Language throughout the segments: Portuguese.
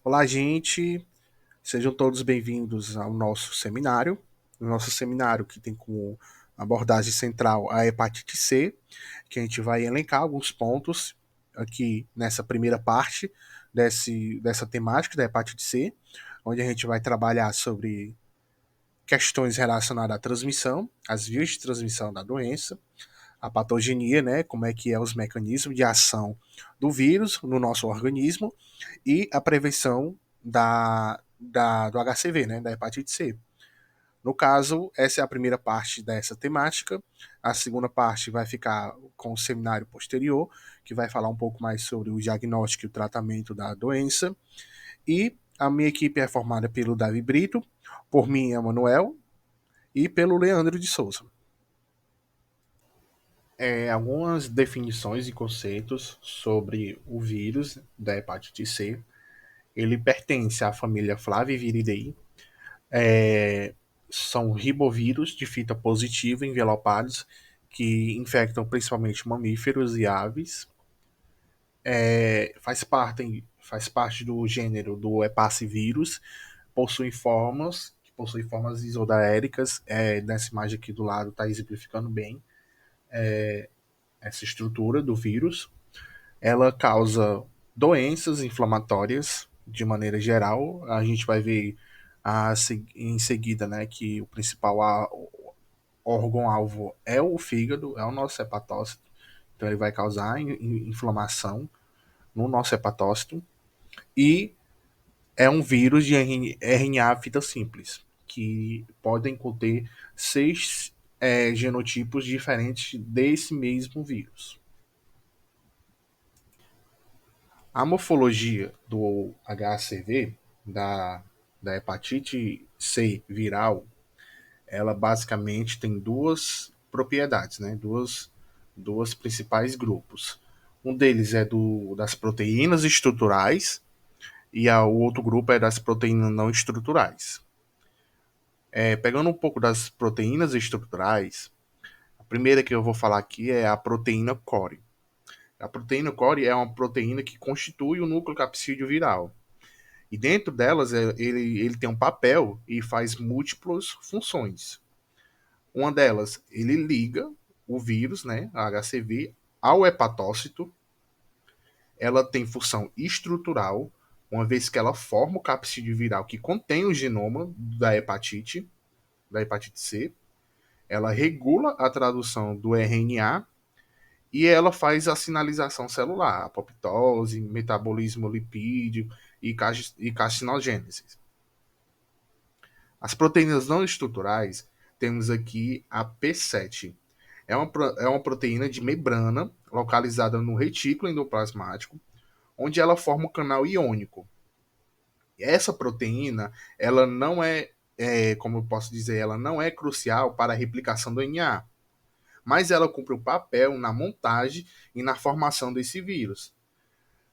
Olá, gente. Sejam todos bem-vindos ao nosso seminário. O nosso seminário que tem como abordagem central a hepatite C, que a gente vai elencar alguns pontos aqui nessa primeira parte dessa temática da hepatite C, onde a gente vai trabalhar sobre questões relacionadas à transmissão, as vias de transmissão da doença, a patogenia, né, como é que é os mecanismos de ação do vírus no nosso organismo e a prevenção do HCV, né, da hepatite C. No caso, essa é a primeira parte dessa temática. A segunda parte vai ficar com o seminário posterior, que vai falar um pouco mais sobre o diagnóstico e o tratamento da doença. E a minha equipe é formada pelo Davi Brito, por mim, Emanuel, e pelo Leandro de Souza. Algumas definições e conceitos sobre o vírus da hepatite C. Ele pertence à família Flaviviridae. São ribovírus de fita positiva envelopados que infectam principalmente mamíferos e aves. Faz parte do gênero do Hepacivírus. Possui formas isodaéricas. Nessa imagem aqui do lado está exemplificando bem essa estrutura do vírus. Ela causa doenças inflamatórias de maneira geral. A gente vai ver em seguida, né, que o principal órgão-alvo é o fígado, é o nosso hepatócito. Então ele vai causar inflamação no nosso hepatócito. E é um vírus de RNA fita simples, que podem conter 6 genotipos diferentes desse mesmo vírus. A morfologia do HCV, da hepatite C viral, ela basicamente tem duas propriedades, né? Duas principais grupos. Um deles é das proteínas estruturais e o outro grupo é das proteínas não estruturais. Pegando um pouco das proteínas estruturais, a primeira que eu vou falar aqui é a proteína core. A proteína core é uma proteína que constitui o núcleo capsídeo viral. E dentro delas, ele tem um papel e faz múltiplas funções. Uma delas, ele liga o vírus, né, a HCV, ao hepatócito. Ela tem função estrutural, uma vez que ela forma o capsídeo viral que contém o genoma da hepatite C. Ela regula a tradução do RNA e ela faz a sinalização celular, apoptose, metabolismo lipídio e carcinogênese. As proteínas não estruturais, temos aqui a P7. É uma proteína de membrana localizada no retículo endoplasmático, onde ela forma o canal iônico. Essa proteína, ela não como eu posso dizer, ela não é crucial para a replicação do RNA, mas ela cumpre um papel na montagem e na formação desse vírus.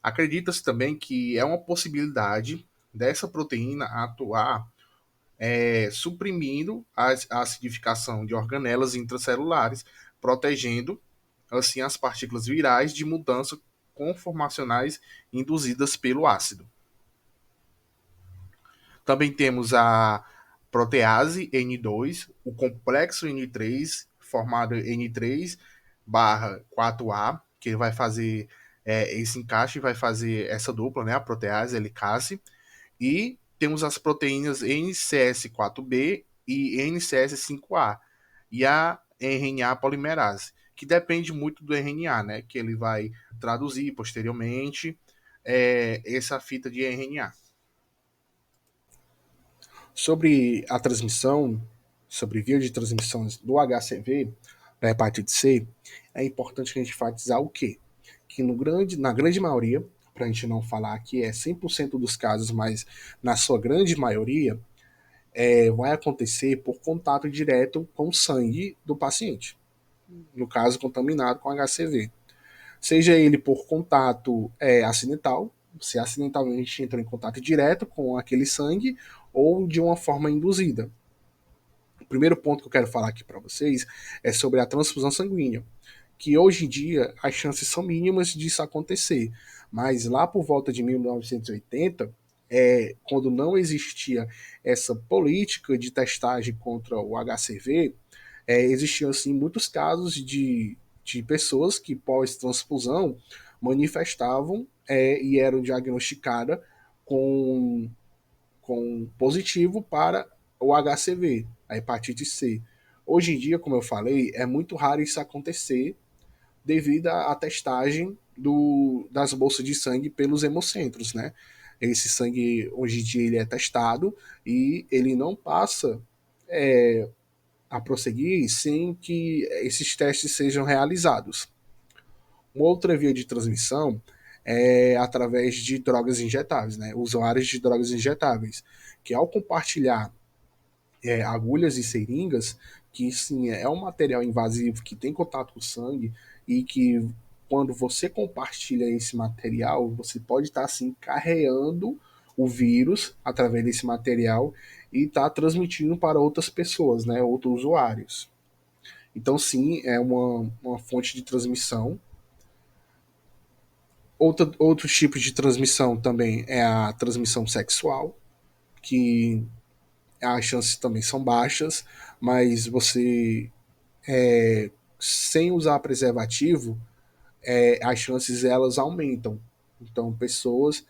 Acredita-se também que é uma possibilidade dessa proteína atuar suprimindo a acidificação de organelas intracelulares, protegendo assim as partículas virais de mudanças conformacionais induzidas pelo ácido. Também temos a protease N2, o complexo N3, formado N3 barra 4A, que vai fazer esse encaixe, vai fazer essa dupla, né, a protease, a helicase, e temos as proteínas NCS4B e NCS5A, e a RNA polimerase, que depende muito do RNA, né, que ele vai traduzir posteriormente essa fita de RNA. Sobre a transmissão, sobre via de transmissão do HCV, da hepatite C, é importante que a gente enfatizar o quê? Que na grande maioria, para a gente não falar que é 100% dos casos, mas na sua grande maioria, vai acontecer por contato direto com o sangue do paciente, no caso contaminado com HCV. Seja ele por contato acidental, se acidentalmente entrou em contato direto com aquele sangue, ou de uma forma induzida. O primeiro ponto que eu quero falar aqui para vocês é sobre a transfusão sanguínea, que hoje em dia as chances são mínimas disso acontecer, mas lá por volta de 1980 quando não existia essa política de testagem contra o HCV, existiam assim, muitos casos de pessoas que pós-transfusão manifestavam e eram diagnosticadas com, com positivo para o HCV, a hepatite C. Hoje em dia, como eu falei, é muito raro isso acontecer devido à testagem das bolsas de sangue pelos hemocentros, né? Esse sangue, hoje em dia, ele é testado e ele não passa a prosseguir sem que esses testes sejam realizados. Uma outra via de transmissão é através de drogas injetáveis, né? Usuários de drogas injetáveis, que ao compartilhar agulhas e seringas, que sim é um material invasivo que tem contato com o sangue e que quando você compartilha esse material, você pode estar assim carregando o vírus através desse material e estar transmitindo para outras pessoas, né, outros usuários. Então sim, é uma fonte de transmissão. Outros tipos de transmissão também é a transmissão sexual, que as chances também são baixas, mas você, sem usar preservativo, as chances elas aumentam. Então, pessoas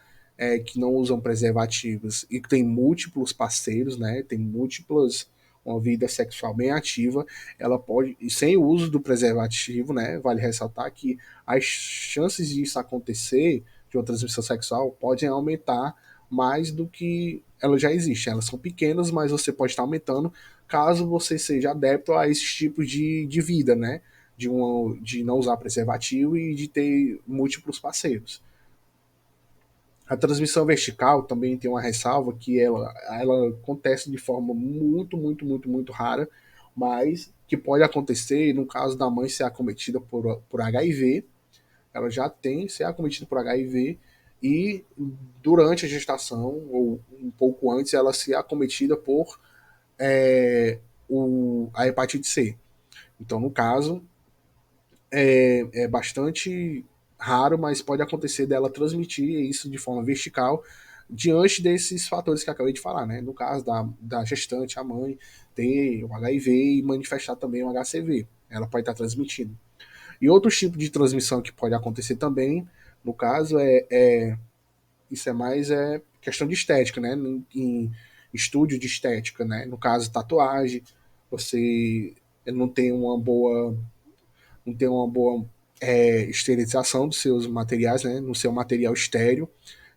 que não usam preservativos e que têm múltiplos parceiros, né, tem múltiplas, uma vida sexual bem ativa, ela pode, e sem o uso do preservativo, né, vale ressaltar que as chances disso acontecer, de uma transmissão sexual, podem aumentar mais do que ela já existe. Elas são pequenas, mas você pode estar aumentando caso você seja adepto a esse tipo de vida, né? De não usar preservativo e de ter múltiplos parceiros. A transmissão vertical também tem uma ressalva que ela acontece de forma muito, muito, muito, muito rara, mas que pode acontecer no caso da mãe ser acometida por HIV, ela já tem ser acometida por HIV e durante a gestação ou um pouco antes ela ser acometida por a hepatite C. Então, no caso, é bastante raro, mas pode acontecer dela transmitir isso de forma vertical diante desses fatores que eu acabei de falar, né? No caso da gestante, a mãe, ter o HIV e manifestar também o HCV. Ela pode estar transmitindo. E outros tipos de transmissão que pode acontecer também, no caso, isso é mais questão de estética, né? Em estúdio de estética, né? No caso, tatuagem, você não tem uma boa esterilização dos seus materiais, né, no seu material estéreo,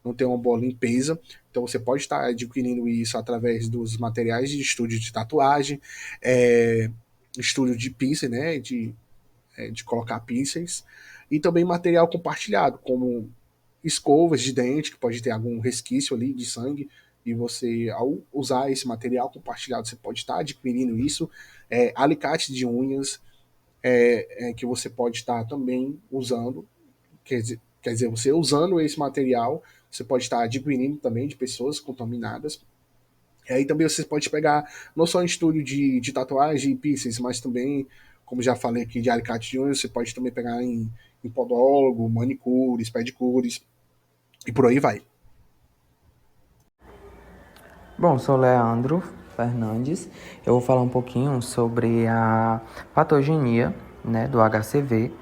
não tem uma boa limpeza. Então você pode estar adquirindo isso através dos materiais de estúdio de tatuagem, estúdio de piercing, né, de colocar piercings, e também material compartilhado, como escovas de dente, que pode ter algum resquício ali de sangue, e você, ao usar esse material compartilhado, você pode estar adquirindo isso, alicate de unhas, que você pode estar também usando, quer dizer, você usando esse material, você pode estar adquirindo também de pessoas contaminadas. E aí também você pode pegar não só em estúdio de tatuagem e piercings, mas também, como já falei aqui, de alicate de unhas, você pode também pegar em podólogo, manicures, pedicures, e por aí vai. Bom, sou Leandro Fernandes. Eu vou falar um pouquinho sobre a patogenia, né, do HCV.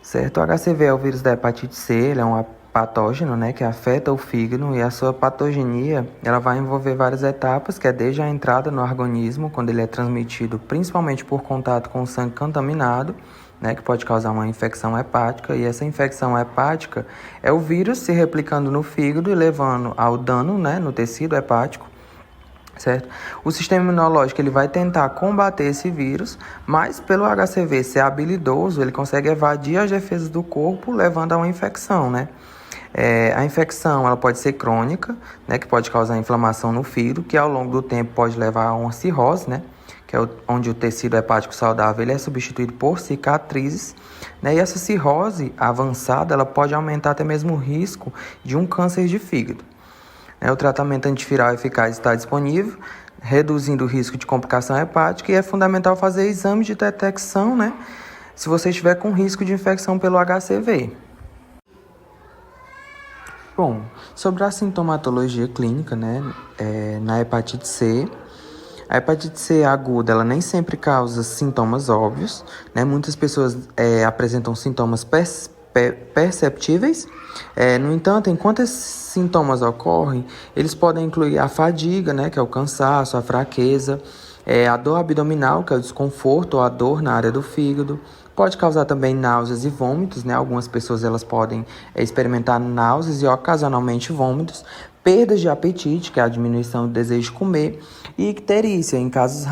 Certo? O HCV é o vírus da hepatite C, ele é um patógeno, né, que afeta o fígado, e a sua patogenia, ela vai envolver várias etapas, que é desde a entrada no organismo, quando ele é transmitido principalmente por contato com o sangue contaminado, né, que pode causar uma infecção hepática, e essa infecção hepática é o vírus se replicando no fígado e levando ao dano, né, no tecido hepático. Certo? O sistema imunológico ele vai tentar combater esse vírus, mas pelo HCV ser habilidoso, ele consegue evadir as defesas do corpo, levando a uma infecção, né? A infecção ela pode ser crônica, né, que pode causar inflamação no fígado, que ao longo do tempo pode levar a uma cirrose, né, que é onde o tecido hepático saudável ele é substituído por cicatrizes, né, e essa cirrose avançada ela pode aumentar até mesmo o risco de um câncer de fígado. O tratamento antiviral eficaz está disponível, reduzindo o risco de complicação hepática, e é fundamental fazer exame de detecção, né, se você estiver com risco de infecção pelo HCV. Bom, sobre a sintomatologia clínica, né, na hepatite C, a hepatite C aguda, ela nem sempre causa sintomas óbvios, né? Muitas pessoas apresentam sintomas perceptíveis. No entanto, enquanto esses sintomas ocorrem, eles podem incluir a fadiga, né, que é o cansaço, a fraqueza, a dor abdominal, que é o desconforto ou a dor na área do fígado. Pode causar também náuseas e vômitos, né? Algumas pessoas elas podem experimentar náuseas e ocasionalmente vômitos, perdas de apetite, que é a diminuição do desejo de comer, e icterícia, em casos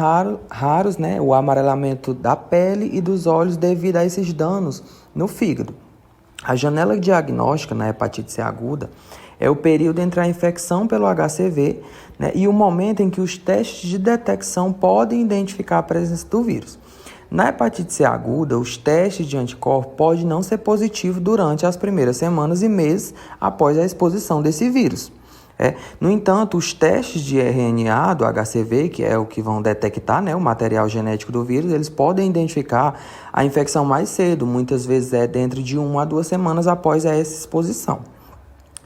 raros, né? O amarelamento da pele e dos olhos devido a esses danos no fígado. A janela diagnóstica na hepatite C aguda é o período entre a infecção pelo HCV, né, e o momento em que os testes de detecção podem identificar a presença do vírus. Na hepatite C aguda, os testes de anticorpo podem não ser positivos durante as primeiras semanas e meses após a exposição desse vírus. No entanto, os testes de RNA do HCV, que é o que vão detectar, né, o material genético do vírus, eles podem identificar a infecção mais cedo, muitas vezes dentro de 1 a 2 semanas após essa exposição.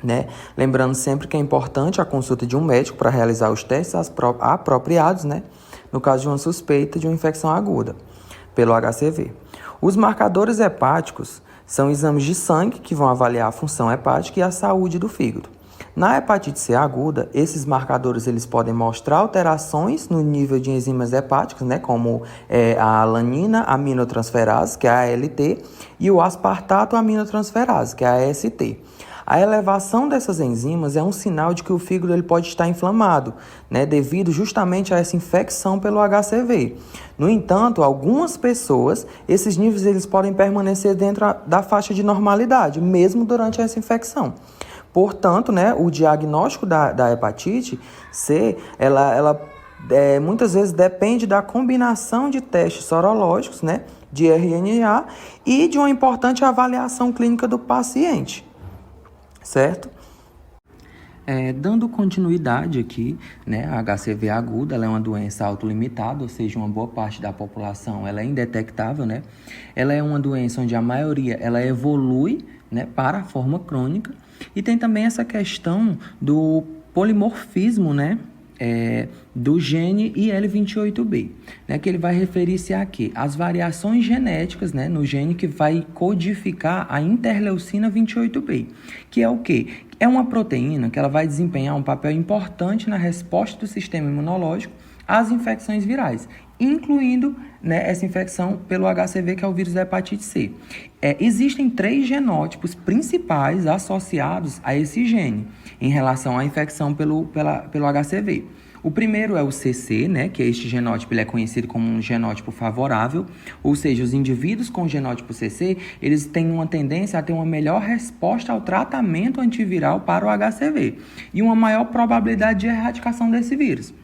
Né? Lembrando sempre que é importante a consulta de um médico para realizar os testes apropriados, né, no caso de uma suspeita de uma infecção aguda pelo HCV. Os marcadores hepáticos são exames de sangue que vão avaliar a função hepática e a saúde do fígado. Na hepatite C aguda, esses marcadores eles podem mostrar alterações no nível de enzimas hepáticas, né, como a alanina aminotransferase, que é a ALT, e o aspartato aminotransferase, que é a AST. A elevação dessas enzimas é um sinal de que o fígado ele pode estar inflamado, né, devido justamente a essa infecção pelo HCV. No entanto, algumas pessoas, esses níveis eles podem permanecer dentro da faixa de normalidade, mesmo durante essa infecção. Portanto, né, o diagnóstico da hepatite C, ela muitas vezes depende da combinação de testes sorológicos, né, de RNA e de uma importante avaliação clínica do paciente. Certo? Dando continuidade aqui, né, a HCV aguda ela é uma doença autolimitada, ou seja, uma boa parte da população ela é indetectável, né? Ela é uma doença onde a maioria ela evolui, né, para a forma crônica, e tem também essa questão do polimorfismo, né, do gene IL-28B, né, que ele vai referir-se a quê? As variações genéticas, né, no gene que vai codificar a interleucina 28B, que é o quê? É uma proteína que ela vai desempenhar um papel importante na resposta do sistema imunológico às infecções virais, incluindo, né, essa infecção pelo HCV, que é o vírus da hepatite C. Existem 3 genótipos principais associados a esse gene em relação à infecção pelo HCV. O primeiro é o CC, né, que este genótipo ele é conhecido como um genótipo favorável, ou seja, os indivíduos com genótipo CC, eles têm uma tendência a ter uma melhor resposta ao tratamento antiviral para o HCV e uma maior probabilidade de erradicação desse vírus.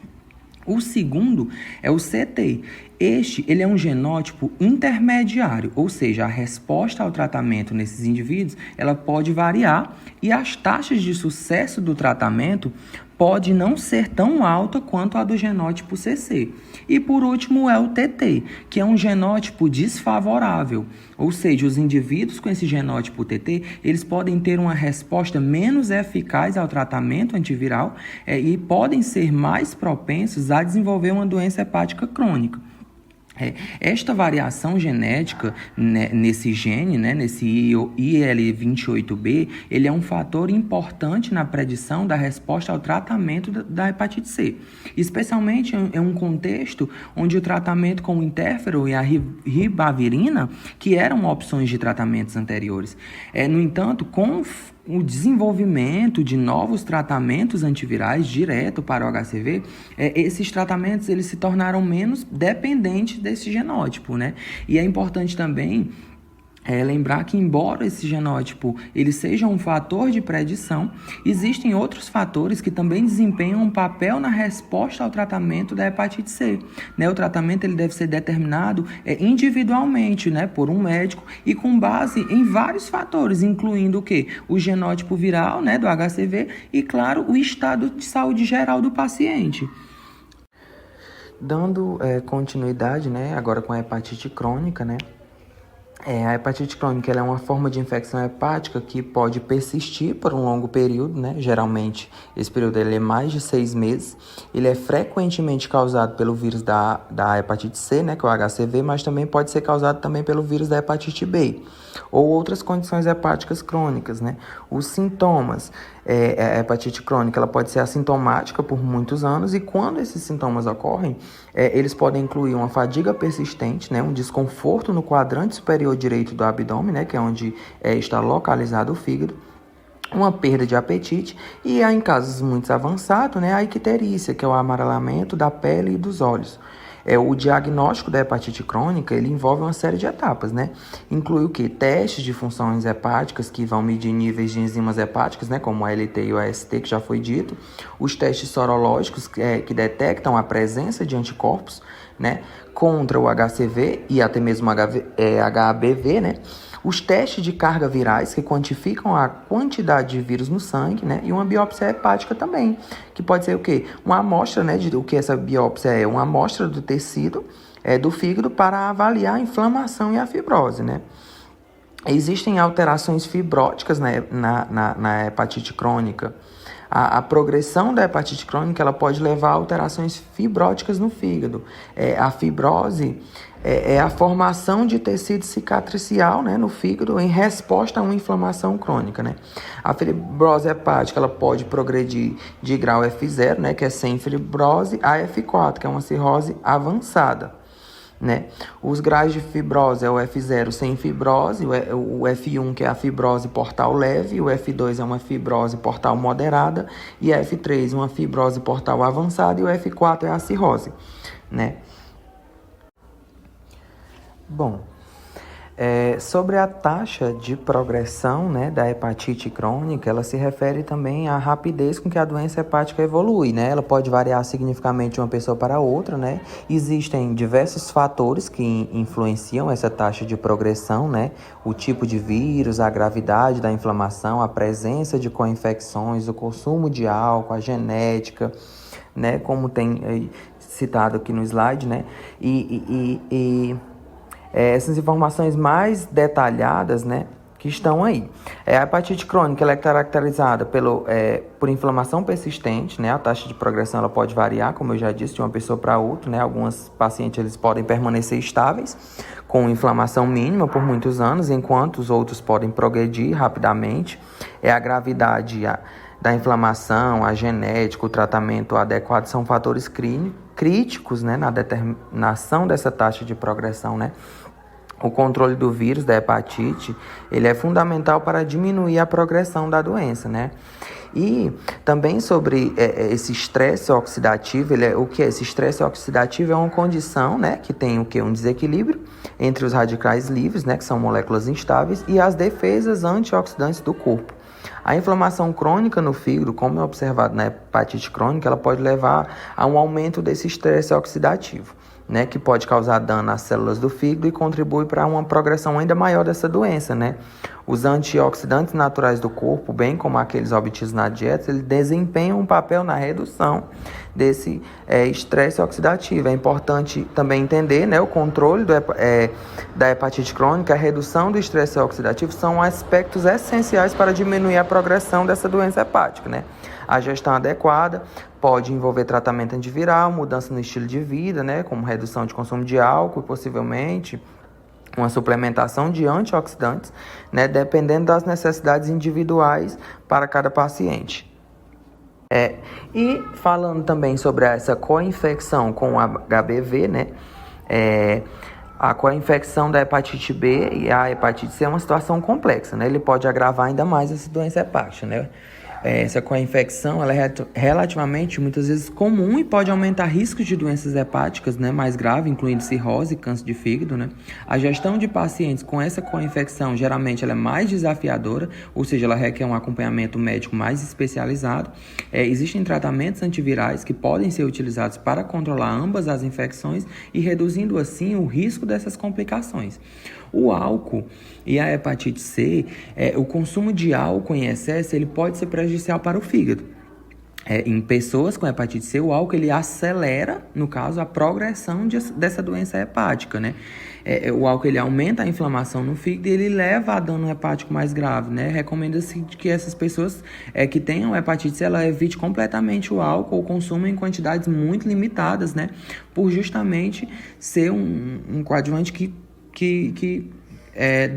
O segundo é o CT. Ele é um genótipo intermediário, ou seja, a resposta ao tratamento nesses indivíduos ela pode variar e as taxas de sucesso do tratamento pode não ser tão alta quanto a do genótipo CC. E por último é o TT, que é um genótipo desfavorável, ou seja, os indivíduos com esse genótipo TT, eles podem ter uma resposta menos eficaz ao tratamento antiviral e podem ser mais propensos a desenvolver uma doença hepática crônica. Esta variação genética, né, nesse gene, né, nesse IL-28B, ele é um fator importante na predição da resposta ao tratamento da hepatite C, especialmente em um contexto onde o tratamento com o interferon e a ribavirina, que eram opções de tratamentos anteriores. No entanto, com o desenvolvimento de novos tratamentos antivirais direto para o HCV, esses tratamentos eles se tornaram menos dependentes desse genótipo, né? E é importante também lembrar que, embora esse genótipo ele seja um fator de predição, existem outros fatores que também desempenham um papel na resposta ao tratamento da hepatite C. Né? O tratamento ele deve ser determinado individualmente, né, por um médico e com base em vários fatores, incluindo o quê? O genótipo viral, né, do HCV e, claro, o estado de saúde geral do paciente. Dando continuidade, né, agora com a hepatite crônica, né? A hepatite crônica ela é uma forma de infecção hepática que pode persistir por um longo período, né? Geralmente, esse período ele é mais de 6 meses. Ele é frequentemente causado pelo vírus da hepatite C, né? Que é o HCV, mas também pode ser causado também pelo vírus da hepatite B ou outras condições hepáticas crônicas, né? Os sintomas, a hepatite crônica ela pode ser assintomática por muitos anos e quando esses sintomas ocorrem, eles podem incluir uma fadiga persistente, né? Um desconforto no quadrante superior direito do abdômen, né? Que é onde está localizado o fígado, uma perda de apetite e, em casos muito avançados, né, a icterícia, que é o amarelamento da pele e dos olhos. O diagnóstico da hepatite crônica, ele envolve uma série de etapas, né? Inclui o quê? Testes de funções hepáticas, que vão medir níveis de enzimas hepáticas, né? Como o ALT e o AST, que já foi dito. Os testes sorológicos, que detectam a presença de anticorpos, né? Contra o HCV e até mesmo HBV, né? Os testes de carga virais, que quantificam a quantidade de vírus no sangue, né? E uma biópsia hepática também, que pode ser o quê? Uma amostra, né? De o que essa biópsia é? Uma amostra do tecido do fígado para avaliar a inflamação e a fibrose, né? Existem alterações fibróticas na hepatite crônica. A progressão da hepatite crônica ela pode levar a alterações fibróticas no fígado. A fibrose é a formação de tecido cicatricial, né, no fígado em resposta a uma inflamação crônica, né? A fibrose hepática ela pode progredir de grau F0, né, que é sem fibrose, a F4, que é uma cirrose avançada, né? Os graus de fibrose é o F0 sem fibrose, o F1 que é a fibrose portal leve, o F2 é uma fibrose portal moderada e a F3 uma fibrose portal avançada e o F4 é a cirrose, né? Bom, sobre a taxa de progressão, né, da hepatite crônica, ela se refere também à rapidez com que a doença hepática evolui, né? Ela pode variar significativamente de uma pessoa para outra, né? Existem diversos fatores que influenciam essa taxa de progressão, né? O tipo de vírus, a gravidade da inflamação, a presença de co-infecções, o consumo de álcool, a genética, né? Como tem citado aqui no slide, né? Essas informações mais detalhadas, né, que estão aí. A hepatite crônica ela é caracterizada por inflamação persistente, né? A taxa de progressão ela pode variar, como eu já disse, de uma pessoa para outra, né? Alguns pacientes eles podem permanecer estáveis com inflamação mínima por muitos anos, enquanto os outros podem progredir rapidamente. A gravidade da inflamação, a genética, o tratamento adequado são fatores críticos, né, na determinação dessa taxa de progressão, né? O controle do vírus da hepatite, ele é fundamental para diminuir a progressão da doença, né? E também sobre esse estresse oxidativo, o que é esse estresse oxidativo? É uma condição, né, que tem o que? Um desequilíbrio entre os radicais livres, né, que são moléculas instáveis, e as defesas antioxidantes do corpo. A inflamação crônica no fígado, como é observado na hepatite crônica, ela pode levar a um aumento desse estresse oxidativo, né, que pode causar dano às células do fígado e contribui para uma progressão ainda maior dessa doença, né? Os antioxidantes naturais do corpo, bem como aqueles obtidos na dieta, eles desempenham um papel na redução desse estresse oxidativo. É importante também entender, né, o controle da hepatite crônica, a redução do estresse oxidativo são aspectos essenciais para diminuir a progressão dessa doença hepática, né? A gestão adequada pode envolver tratamento antiviral, mudança no estilo de vida, né, como redução de consumo de álcool e possivelmente uma suplementação de antioxidantes, né, dependendo das necessidades individuais para cada paciente. E falando também sobre essa co-infecção com o HBV, né, a co-infecção da hepatite B e a hepatite C é uma situação complexa, né? Ele pode agravar ainda mais essa doença hepática, né? Essa co-infecção ela é relativamente, muitas vezes, comum e pode aumentar riscos de doenças hepáticas, né, mais graves, incluindo cirrose e câncer de fígado, né? A gestão de pacientes com essa co-infecção, geralmente, ela é mais desafiadora, ou seja, ela requer um acompanhamento médico mais especializado. Existem tratamentos antivirais que podem ser utilizados para controlar ambas as infecções e reduzindo, assim, o risco dessas complicações. O álcool e a hepatite C, o consumo de álcool em excesso, ele pode ser prejudicial para o fígado. em pessoas com hepatite C, o álcool ele acelera, no caso, a progressão dessa doença hepática, né? O álcool ele aumenta a inflamação no fígado e ele leva a dano hepático mais grave, né? Recomenda-se que essas pessoas que tenham hepatite C, ela evite completamente o álcool ou consumo em quantidades muito limitadas, né? Por justamente ser um coadjuvante que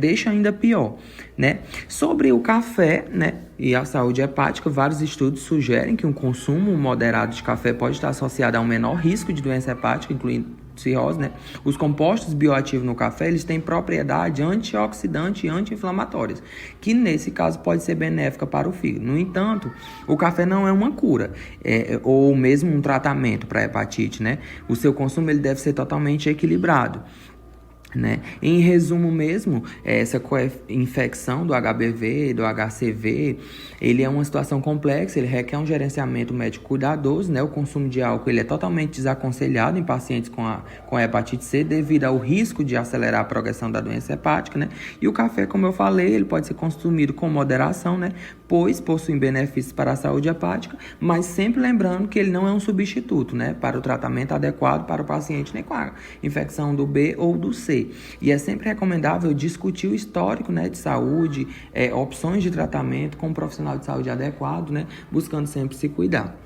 deixa ainda pior, né? Sobre o café, né, e a saúde hepática, vários estudos sugerem que um consumo moderado de café pode estar associado a um menor risco de doença hepática, incluindo cirrose, né? Os compostos bioativos no café, eles têm propriedade antioxidante e anti-inflamatórias, que nesse caso pode ser benéfica para o fígado. No entanto, o café não é uma cura, ou mesmo um tratamento para hepatite, né? O seu consumo ele deve ser totalmente equilibrado, né? Em resumo mesmo, essa infecção do HBV, do HCV, ele é uma situação complexa, ele requer um gerenciamento médico cuidadoso, né? O consumo de álcool ele é totalmente desaconselhado em pacientes com a hepatite C devido ao risco de acelerar a progressão da doença hepática, né? E o café, como eu falei, ele pode ser consumido com moderação, né? Pois possui benefícios para a saúde hepática, mas sempre lembrando que ele não é um substituto, né? Para o tratamento adequado para o paciente, nem com a infecção do B ou do C. E é sempre recomendável discutir o histórico, né, de saúde, opções de tratamento com um profissional de saúde adequado, né, buscando sempre se cuidar.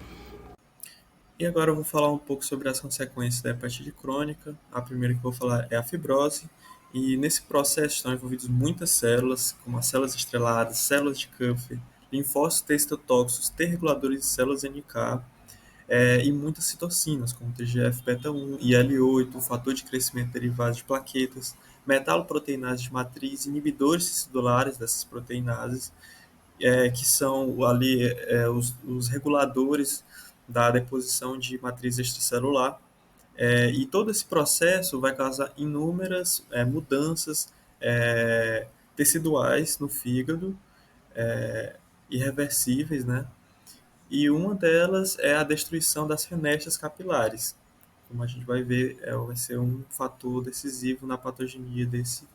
E agora eu vou falar um pouco sobre as consequências da hepatite crônica. A primeira que eu vou falar é a fibrose. E nesse processo estão envolvidas muitas células, como as células estreladas, células de Kupffer, linfócitos T citotóxicos, T reguladores de células NK, e muitas citocinas, como TGF-beta1, IL-8, fator de crescimento derivado de plaquetas, metaloproteinases de matriz, inibidores ciscelulares dessas proteinases, que são ali os reguladores da deposição de matriz extracelular. E todo esse processo vai causar inúmeras mudanças teciduais no fígado, irreversíveis, né? E uma delas é a destruição das fenestras capilares. Como a gente vai ver, vai ser um fator decisivo na patogenia desse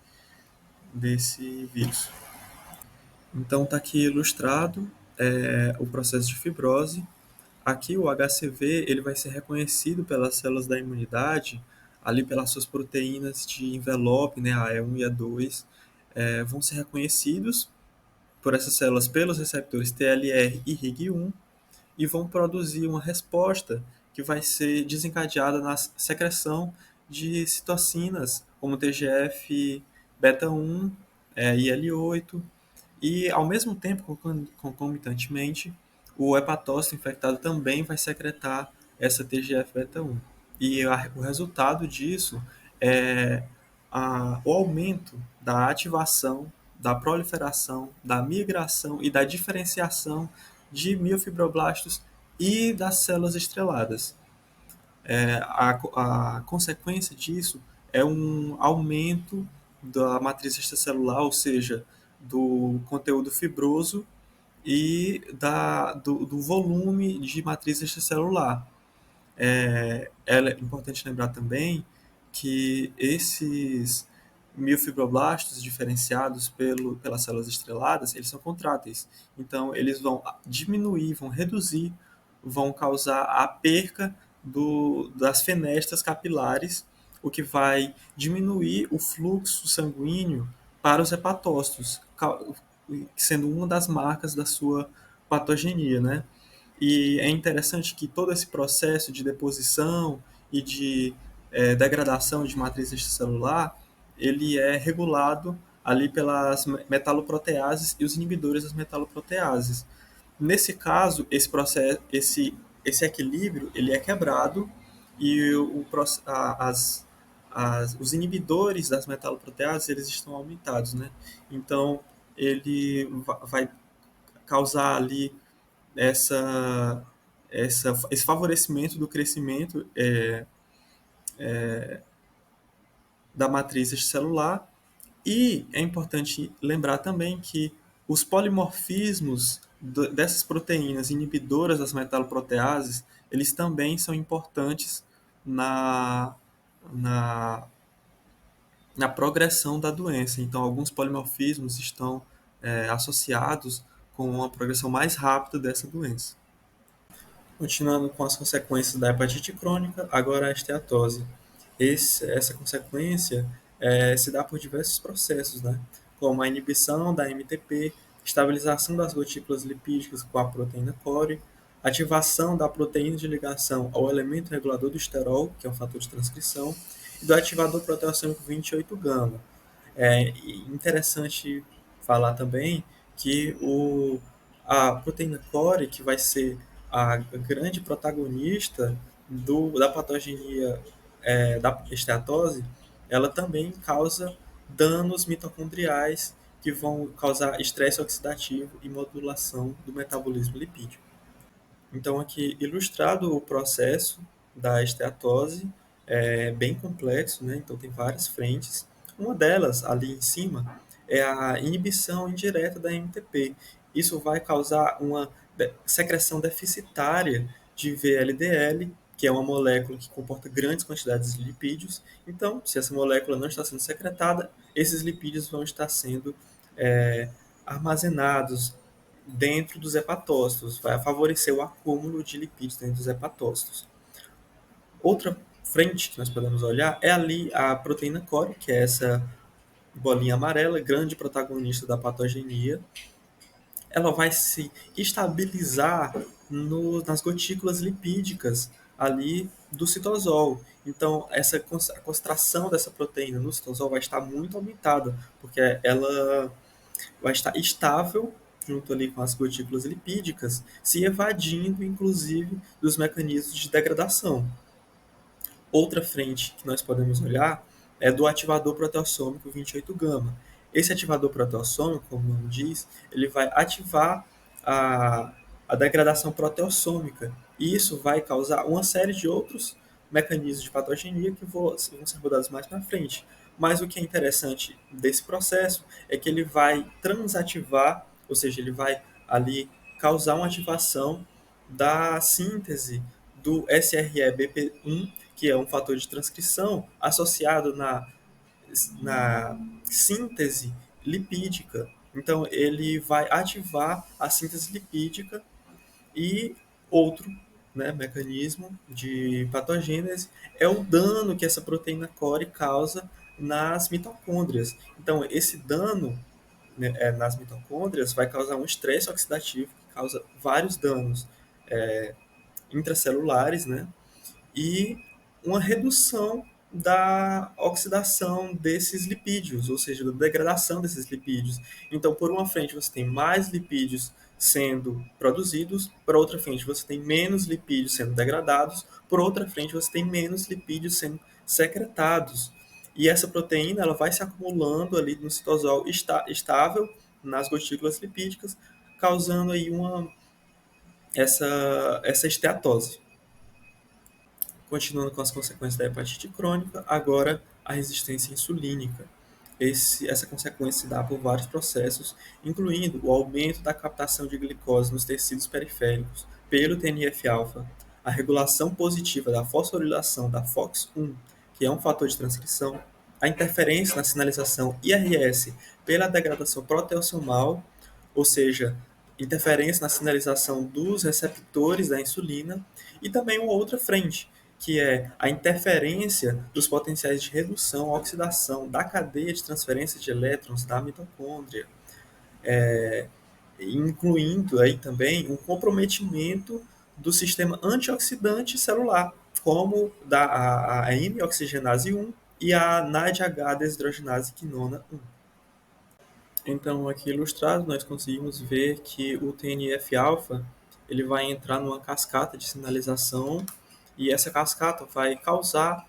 vírus. Então está aqui ilustrado o processo de fibrose. Aqui o HCV ele vai ser reconhecido pelas células da imunidade, ali pelas suas proteínas de envelope, né, a E1 e a 2, vão ser reconhecidos por essas células pelos receptores TLR e RIG1 e vão produzir uma resposta que vai ser desencadeada na secreção de citocinas, como TGF-beta1, IL-8, e ao mesmo tempo, concomitantemente, o hepatócito infectado também vai secretar essa TGF-beta1. E o resultado disso é o aumento da ativação, da proliferação, da migração e da diferenciação de miofibroblastos e das células estreladas. A consequência disso é um aumento da matriz extracelular, ou seja, do conteúdo fibroso e do volume de matriz extracelular. É importante lembrar também que esses miofibroblastos diferenciados pelas células estreladas, eles são contráteis. Então, eles vão diminuir, vão reduzir, vão causar a perca das fenestras capilares, o que vai diminuir o fluxo sanguíneo para os hepatócitos, sendo uma das marcas da sua patogenia, né? E é interessante que todo esse processo de deposição e de degradação de matriz extracelular, ele é regulado ali pelas metaloproteases e os inibidores das metaloproteases. Nesse caso, esse processo, esse equilíbrio, ele é quebrado e os inibidores das metaloproteases, eles estão aumentados, né? Então, ele vai causar ali esse favorecimento do crescimento da matriz extracelular. E é importante lembrar também que os polimorfismos dessas proteínas inibidoras das metaloproteases, eles também são importantes na, na, na progressão da doença. Então, alguns polimorfismos estão associados com uma progressão mais rápida dessa doença. Continuando com as consequências da hepatite crônica, agora a esteatose. Essa consequência se dá por diversos processos, né? Como a inibição da MTP, estabilização das gotículas lipídicas com a proteína core, ativação da proteína de ligação ao elemento regulador do esterol, que é um fator de transcrição, e do ativador proteossômico 28-gama. É interessante falar também que a proteína core, que vai ser a grande protagonista da patogenia da esteatose, ela também causa danos mitocondriais que vão causar estresse oxidativo e modulação do metabolismo lipídico. Então, aqui ilustrado o processo da esteatose, é bem complexo, né? Então, tem várias frentes. Uma delas, ali em cima, é a inibição indireta da MTP. Isso vai causar uma secreção deficitária de VLDL, que é uma molécula que comporta grandes quantidades de lipídios. Então, se essa molécula não está sendo secretada, esses lipídios vão estar sendo é, armazenados dentro dos hepatócitos, vai favorecer o acúmulo de lipídios dentro dos hepatócitos. Outra frente que nós podemos olhar é ali a proteína core, que é essa bolinha amarela, grande protagonista da patogenia. Ela vai se estabilizar nas gotículas lipídicas ali do citosol. Então, essa concentração dessa proteína no citosol vai estar muito aumentada, porque ela vai estar estável junto ali com as gotículas lipídicas, se evadindo, inclusive, dos mecanismos de degradação. Outra frente que nós podemos olhar é do ativador proteossômico 28-gama. Esse ativador proteossômico, como o nome diz, ele vai ativar a degradação proteossômica, e isso vai causar uma série de outros mecanismos de patogenia que vão ser abordados mais na frente. Mas o que é interessante desse processo é que ele vai transativar, ou seja, ele vai ali causar uma ativação da síntese do SREBP1, que é um fator de transcrição associado na síntese lipídica. Então, ele vai ativar a síntese lipídica. E outro, né, mecanismo de patogênese é o dano que essa proteína core causa nas mitocôndrias. Então, esse dano, né, nas mitocôndrias vai causar um estresse oxidativo que causa vários danos intracelulares, né, e uma redução da oxidação desses lipídios, ou seja, da degradação desses lipídios. Então, por uma frente, você tem mais lipídios sendo produzidos, por outra frente, você tem menos lipídios sendo degradados, por outra frente, você tem menos lipídios sendo secretados. E essa proteína ela vai se acumulando ali no citosol estável nas gotículas lipídicas, causando aí essa esteatose. Continuando com as consequências da hepatite crônica, agora a resistência insulínica. Essa consequência se dá por vários processos, incluindo o aumento da captação de glicose nos tecidos periféricos pelo TNF-alfa, a regulação positiva da fosforilação da FOX1, que é um fator de transcrição, a interferência na sinalização IRS pela degradação proteossomal, ou seja, interferência na sinalização dos receptores da insulina, e também uma outra frente, que é a interferência dos potenciais de redução ou oxidação da cadeia de transferência de elétrons da mitocôndria, incluindo aí também um comprometimento do sistema antioxidante celular, como a M-oxigenase 1 e a NADH desidrogenase quinona 1. Então, aqui ilustrado, nós conseguimos ver que o TNF-alfa ele vai entrar numa cascata de sinalização e essa cascata vai causar,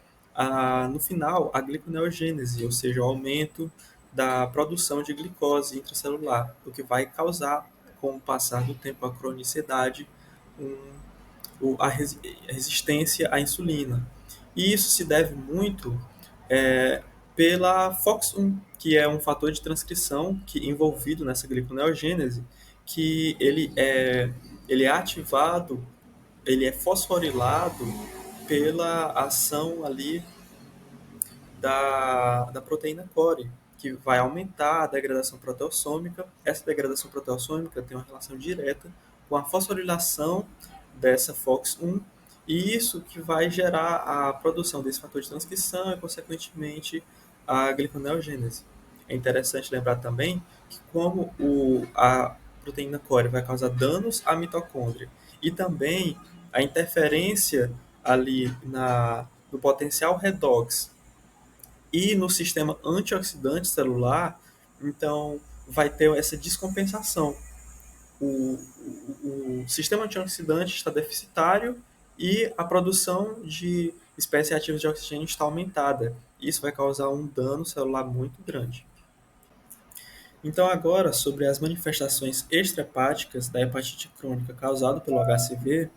no final, a gliconeogênese, ou seja, o aumento da produção de glicose intracelular, o que vai causar, com o passar do tempo, a cronicidade, a resistência à insulina. E isso se deve muito pela FOX1, que é um fator de transcrição envolvido nessa gliconeogênese, que ele é ativado, ele é fosforilado pela ação ali da proteína core, que vai aumentar a degradação proteossômica. Essa degradação proteossômica tem uma relação direta com a fosforilação dessa FOX1, e isso que vai gerar a produção desse fator de transcrição e, consequentemente, a gliconeogênese. É interessante lembrar também que como a proteína core vai causar danos à mitocôndria e também a interferência ali no potencial redox e no sistema antioxidante celular, então vai ter essa descompensação. O sistema antioxidante está deficitário e a produção de espécies ativas de oxigênio está aumentada. Isso vai causar um dano celular muito grande. Então, agora, sobre as manifestações extrahepáticas da hepatite crônica causada pelo HCV,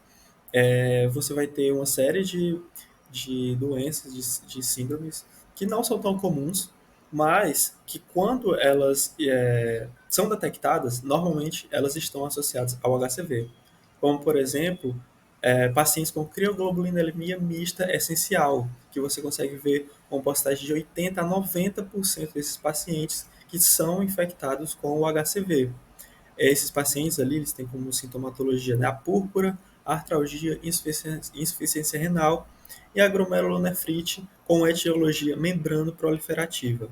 você vai ter uma série de doenças, de síndromes, que não são tão comuns, mas que quando elas são detectadas, normalmente elas estão associadas ao HCV. Como, por exemplo, pacientes com crioglobulinemia mista essencial, que você consegue ver uma porcentagem de 80 a 90% desses pacientes que são infectados com o HCV. Esses pacientes ali, eles têm como sintomatologia, né, a púrpura, artralgia, insuficiência renal e a glomerulonefrite com etiologia membrano-proliferativa.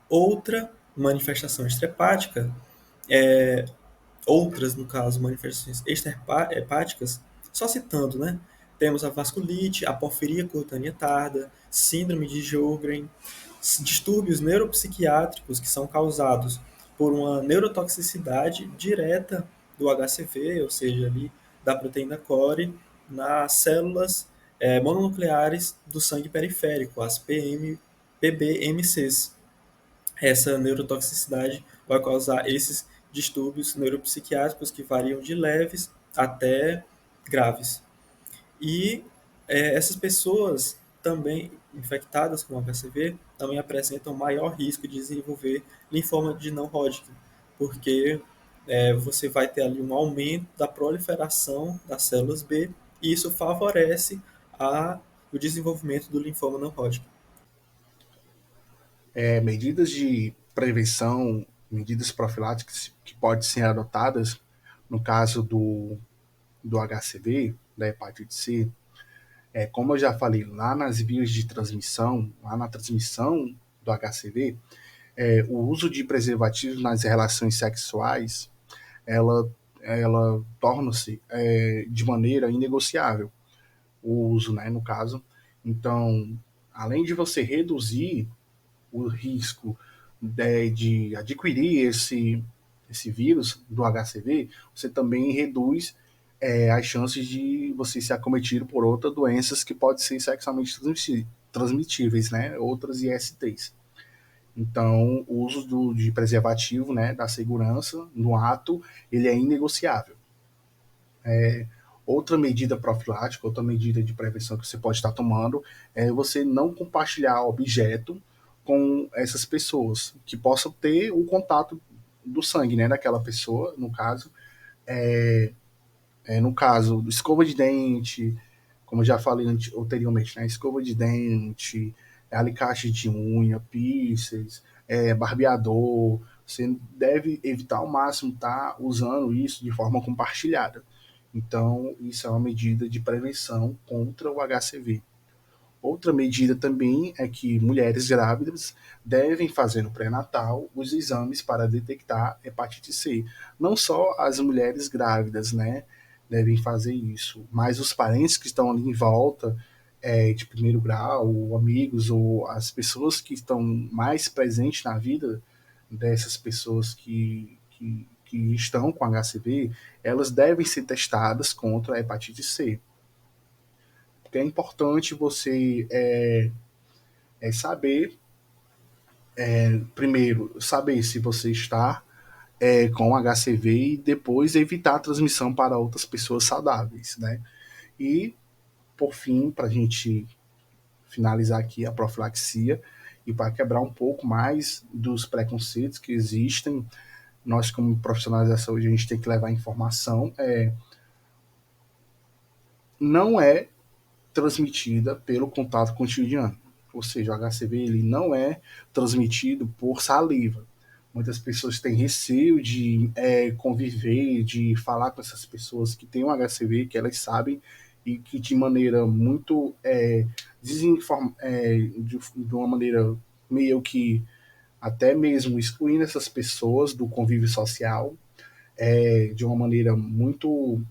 Outra manifestação extrahepática, outras, no caso, manifestações extrahepáticas, só citando, né? Temos a vasculite, a porfiria cutânea tarda, síndrome de Sjögren, distúrbios neuropsiquiátricos que são causados por uma neurotoxicidade direta do HCV, ou seja, ali da proteína core, nas células mononucleares do sangue periférico, as PBMCs. Essa neurotoxicidade vai causar esses distúrbios neuropsiquiátricos que variam de leves até graves. E essas pessoas também infectadas com HCV também apresentam maior risco de desenvolver linfoma de não Hodgkin, porque você vai ter ali um aumento da proliferação das células B e isso favorece o desenvolvimento do linfoma não Hodgkin. Medidas de prevenção, medidas profiláticas que podem ser adotadas no caso do HCV, da hepatite C, como eu já falei, lá nas vias de transmissão, lá na transmissão do HCV, o uso de preservativos nas relações sexuais, ela torna-se de maneira inegociável o uso, né, no caso. Então, além de você reduzir o risco de adquirir esse vírus do HCV, você também reduz as chances de você ser acometido por outras doenças que podem ser sexualmente transmitíveis, né? Outras ISTs. Então, o uso de preservativo, né, da segurança no ato, ele é inegociável. Outra medida profilática, outra medida de prevenção que você pode estar tomando é você não compartilhar objeto com essas pessoas que possam ter o contato do sangue, né, daquela pessoa, no caso, no caso, escova de dente, como eu já falei anteriormente, né, escova de dente, alicate de unha, piercings, barbeador, você deve evitar ao máximo estar usando isso de forma compartilhada. Então, isso é uma medida de prevenção contra o HCV. Outra medida também é que mulheres grávidas devem fazer no pré-natal os exames para detectar hepatite C. Não só as mulheres grávidas, né, devem fazer isso, mas os parentes que estão ali em volta, de primeiro grau, ou amigos, ou as pessoas que estão mais presentes na vida dessas pessoas que estão com HCV, elas devem ser testadas contra a hepatite C. Porque é importante você saber, primeiro, saber se você está com HCV e depois evitar a transmissão para outras pessoas saudáveis, né? E, por fim, para a gente finalizar aqui a profilaxia e para quebrar um pouco mais dos preconceitos que existem, nós como profissionais da saúde, a gente tem que levar informação, não é transmitida pelo contato cotidiano. Ou seja, o HCV ele não é transmitido por saliva. Muitas pessoas têm receio de conviver, de falar com essas pessoas que têm o HCV, que elas sabem, e que de maneira muito de uma maneira meio que até mesmo excluindo essas pessoas do convívio social, de uma maneira muito,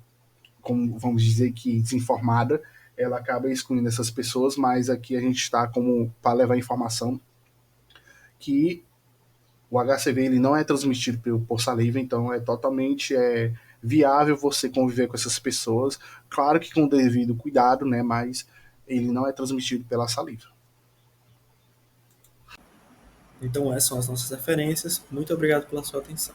como vamos dizer que desinformada, ela acaba excluindo essas pessoas, mas aqui a gente está como para levar informação que o HCV ele não é transmitido por saliva, então é totalmente viável você conviver com essas pessoas, claro que com o devido cuidado, né, mas ele não é transmitido pela saliva. Então, essas são as nossas referências. Muito obrigado pela sua atenção.